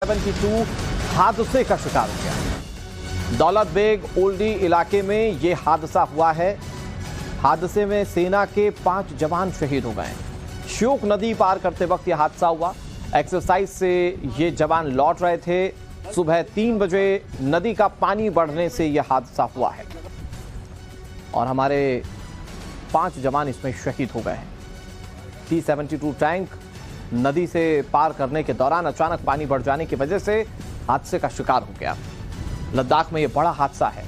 72 हादसे का शिकार हो गया। दौलत बेग ओल्डी इलाके में यह हादसा हुआ है। हादसे में सेना के 5 जवान शहीद हो गए। श्योक नदी पार करते वक्त यह हादसा हुआ। एक्सरसाइज से ये जवान लौट रहे थे। सुबह 3 बजे नदी का पानी बढ़ने से यह हादसा हुआ है और हमारे 5 जवान इसमें शहीद हो गए हैं। T-72 टैंक नदी से पार करने के दौरान अचानक पानी बढ़ जाने की वजह से हादसे का शिकार हो गया। लद्दाख में यह बड़ा हादसा है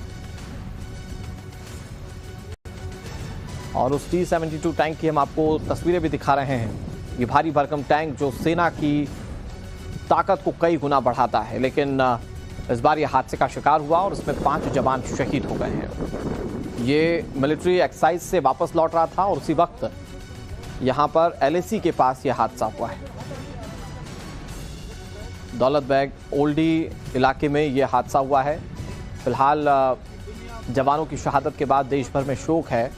और उस T-72 टैंक की हम आपको तस्वीरें भी दिखा रहे हैं। ये भारी भरकम टैंक जो सेना की ताकत को कई गुना बढ़ाता है, लेकिन इस बार यह हादसे का शिकार हुआ और इसमें 5 जवान शहीद हो गए हैं। ये मिलिट्री एक्सरसाइज से वापस लौट रहा था और उसी वक्त यहां पर LAC के पास यह हादसा हुआ है। दौलत बेग ओल्डी इलाके में यह हादसा हुआ है। फिलहाल जवानों की शहादत के बाद देश भर में शोक है।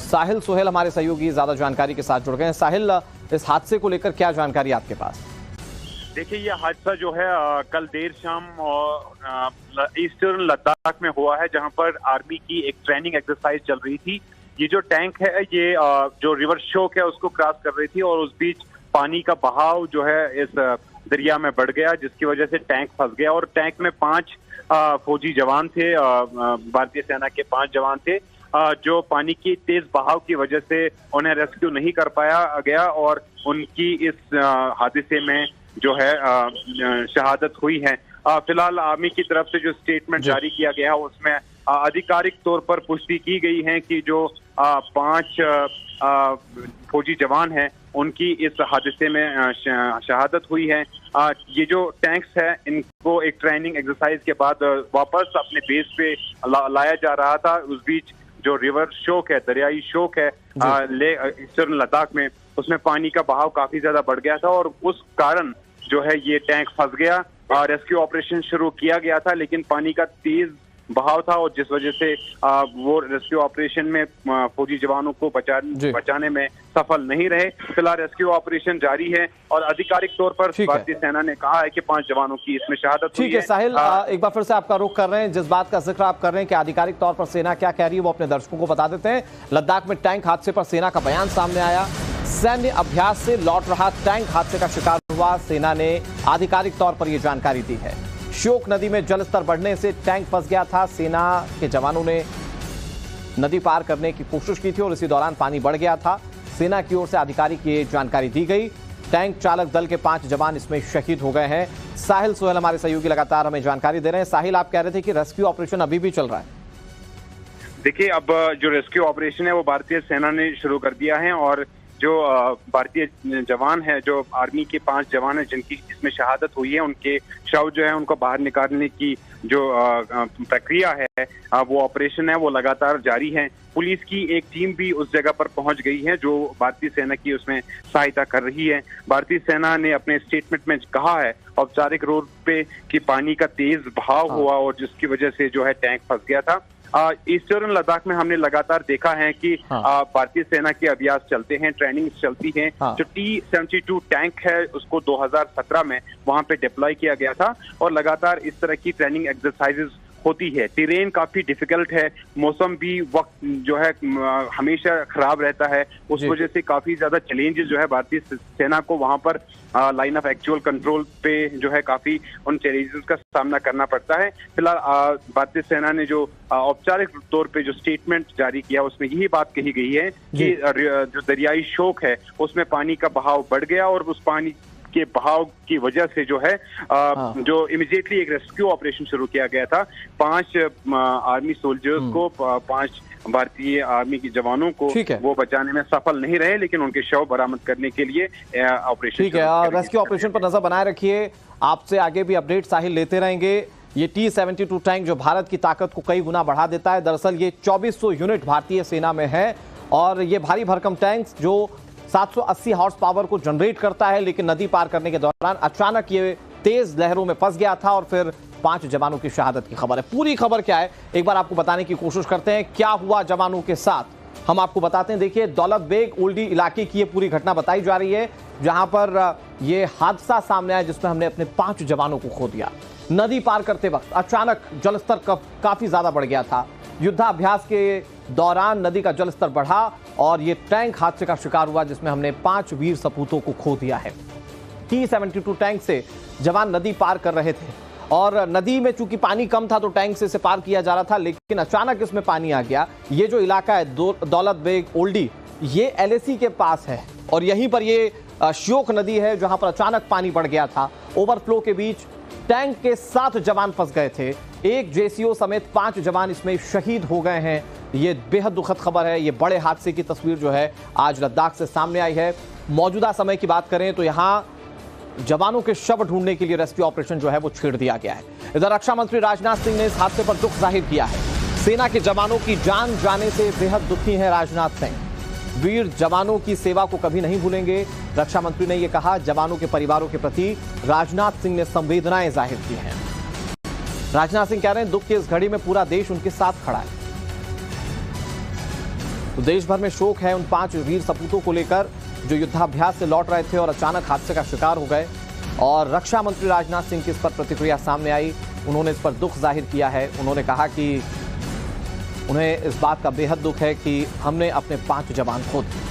साहिल सुहेल हमारे सहयोगी ज्यादा जानकारी के साथ जुड़ गए हैं। साहिल, इस हादसे को लेकर क्या जानकारी आपके पास? देखिए, यह हादसा जो है कल देर शाम ईस्टर्न लद्दाख में हुआ है, जहां पर आर्मी की एक ट्रेनिंग एक्सरसाइज चल रही थी। ये जो टैंक है, ये जो रिवर श्योक है उसको क्रॉस कर रही थी और उस बीच पानी का बहाव जो है इस दरिया में बढ़ गया, जिसकी वजह से टैंक फंस गया और टैंक में 5 फौजी जवान थे। भारतीय सेना के 5 जवान थे जो पानी की तेज बहाव की वजह से उन्हें रेस्क्यू नहीं कर पाया गया और उनकी इस हादसे में जो है शहादत हुई है। फिलहाल आर्मी की तरफ से जो स्टेटमेंट जारी किया गया है उसमें आधिकारिक तौर पर पुष्टि की गई है कि जो 5 फौजी जवान हैं उनकी इस हादसे में शहादत हुई है। ये जो टैंक्स है इनको एक ट्रेनिंग एक्सरसाइज के बाद वापस अपने बेस पे लाया जा रहा था। उस बीच जो रिवर श्योक है, दरियाई श्योक है ईस्टर्न लद्दाख में, उसमें पानी का बहाव काफी ज्यादा बढ़ गया था और उस कारण जो है ये टैंक फंस गया। रेस्क्यू ऑपरेशन शुरू किया गया था, लेकिन पानी का तेज बहाव था और जिस वजह से वो रेस्क्यू ऑपरेशन में फौजी जवानों को बचाने में सफल नहीं रहे। फिलहाल रेस्क्यू ऑपरेशन जारी है और आधिकारिक तौर पर भारतीय सेना ने कहा है कि 5 जवानों की इसमें शहादत हुई है। ठीक है साहिल, एक बार फिर से आपका रुख कर रहे हैं। जिस बात का जिक्र आप कर रहे हैं कि आधिकारिक तौर पर सेना क्या कह रही है वो अपने दर्शकों को बता देते हैं। लद्दाख में टैंक हादसे पर सेना का बयान सामने आया। सैन्य अभ्यास से लौट रहा टैंक हादसे का शिकार हुआ। सेना ने आधिकारिक तौर पर यह जानकारी दी है। श्योक नदी में जलस्तर बढ़ने से टैंक फंस गया था। सेना के जवानों ने नदी पार करने की कोशिश की थी और इसी दौरान पानी बढ़ गया था। सेना की ओर से आधिकारिक ये जानकारी दी गई। टैंक चालक दल के 5 जवान इसमें शहीद हो गए हैं। साहिल सुहेल हमारे सहयोगी लगातार हमें जानकारी दे रहे हैं। साहिल, आप कह रहे थे कि रेस्क्यू ऑपरेशन अभी भी चल रहा है। देखिए, अब जो रेस्क्यू ऑपरेशन है वो भारतीय सेना ने शुरू कर दिया है और जो भारतीय जवान है, जो आर्मी के 5 जवान हैं जिनकी इसमें शहादत हुई है, उनके शव जो है उनको बाहर निकालने की जो प्रक्रिया है, वो ऑपरेशन है, वो लगातार जारी है। पुलिस की एक टीम भी उस जगह पर पहुंच गई है जो भारतीय सेना की उसमें सहायता कर रही है। भारतीय सेना ने अपने स्टेटमेंट में कहा है औपचारिक रूप पे कि पानी का तेज बहाव हुआ और जिसकी वजह से जो है टैंक फंस गया था। ईस्टर्न लद्दाख में हमने लगातार देखा है कि भारतीय सेना के अभ्यास चलते हैं, ट्रेनिंग चलती है। जो T-72 टैंक है उसको 2017 में वहां पे डिप्लॉय किया गया था और लगातार इस तरह की ट्रेनिंग एक्सरसाइजेज होती है। टेरेन काफी डिफिकल्ट है, मौसम भी वक्त जो है हमेशा खराब रहता है, उस वजह से काफी ज्यादा चैलेंजेस जो है भारतीय सेना को वहां पर लाइन ऑफ एक्चुअल कंट्रोल पे जो है काफी उन चैलेंजेस का सामना करना पड़ता है। फिलहाल भारतीय सेना ने जो औपचारिक तौर पे जो स्टेटमेंट जारी किया उसमें यही बात कही गई है कि जो दरियाई श्योक है उसमें पानी का बहाव बढ़ गया और उस पानी के बहाव की वजह से जो है जो इमीडिएटली एक रेस्क्यू ऑपरेशन शुरू किया गया था। 5 आर्मी सोल्जर्स को, 5 भारतीय आर्मी के जवानों को वो बचाने में सफल नहीं रहे, लेकिन उनके शव बरामद करने के लिए ऑपरेशन। ठीक है, रेस्क्यू ऑपरेशन पर नजर बनाए रखिए। आपसे आगे भी अपडेट साहिल लेते रहेंगे। ये T-72 टैंक जो भारत की ताकत को कई गुना बढ़ा देता है। दरअसल ये 2400 यूनिट भारतीय सेना में है और ये भारी भरकम टैंक जो 780 हॉर्स पावर को जनरेट करता है, लेकिन नदी पार करने के दौरान अचानक ये तेज लहरों में फंस गया था और फिर 5 जवानों की शहादत की खबर है। पूरी खबर क्या है एक बार आपको बताने की कोशिश करते हैं। क्या हुआ जवानों के साथ हम आपको बताते हैं। देखिए, दौलत बेग ओल्डी इलाके की ये पूरी घटना बताई जा रही है, जहां पर ये हादसा सामने आया जिसमें हमने अपने 5 जवानों को खो दिया। नदी पार करते वक्त अचानक जलस्तर काफी ज्यादा बढ़ गया था। युद्धाभ्यास के दौरान नदी का जलस्तर बढ़ा और ये टैंक हादसे का शिकार हुआ जिसमें हमने 5 वीर सपूतों को खो दिया है। T-72 टैंक से जवान नदी पार कर रहे थे और नदी में चूंकि पानी कम था तो टैंक से इसे पार किया जा रहा था, लेकिन अचानक इसमें पानी आ गया। ये जो इलाका है दौलत बेग ओल्डी, ये LAC के पास है और यहीं पर ये श्योक नदी है जहां पर अचानक पानी बढ़ गया था। ओवरफ्लो के बीच टैंक के 7 जवान फंस गए थे। एक JCO समेत 5 जवान इसमें शहीद हो गए हैं। ये बेहद दुखद खबर है। ये बड़े हादसे की तस्वीर जो है आज लद्दाख से सामने आई है। मौजूदा समय की बात करें तो यहाँ जवानों के शव ढूंढने के लिए रेस्क्यू ऑपरेशन जो है वो छेड़ दिया गया है। इधर रक्षा मंत्री राजनाथ सिंह ने इस हादसे पर दुख जाहिर किया है। सेना के जवानों की जान जाने से बेहद दुखी हैं राजनाथ सिंह। वीर जवानों की सेवा को कभी नहीं भूलेंगे, रक्षा मंत्री ने यह कहा। जवानों के परिवारों के प्रति राजनाथ सिंह ने संवेदनाएं जाहिर की हैं। राजनाथ सिंह कह रहे हैं दुख की इस घड़ी में पूरा देश उनके साथ खड़ा है। तो देश भर में शोक है उन 5 वीर सपूतों को लेकर जो युद्धाभ्यास से लौट रहे थे और अचानक हादसे का शिकार हो गए। और रक्षा मंत्री राजनाथ सिंह की इस पर प्रतिक्रिया सामने आई। उन्होंने इस पर दुख जाहिर किया है। उन्होंने कहा कि उन्हें इस बात का बेहद दुख है कि हमने अपने 5 जवान खो दिए।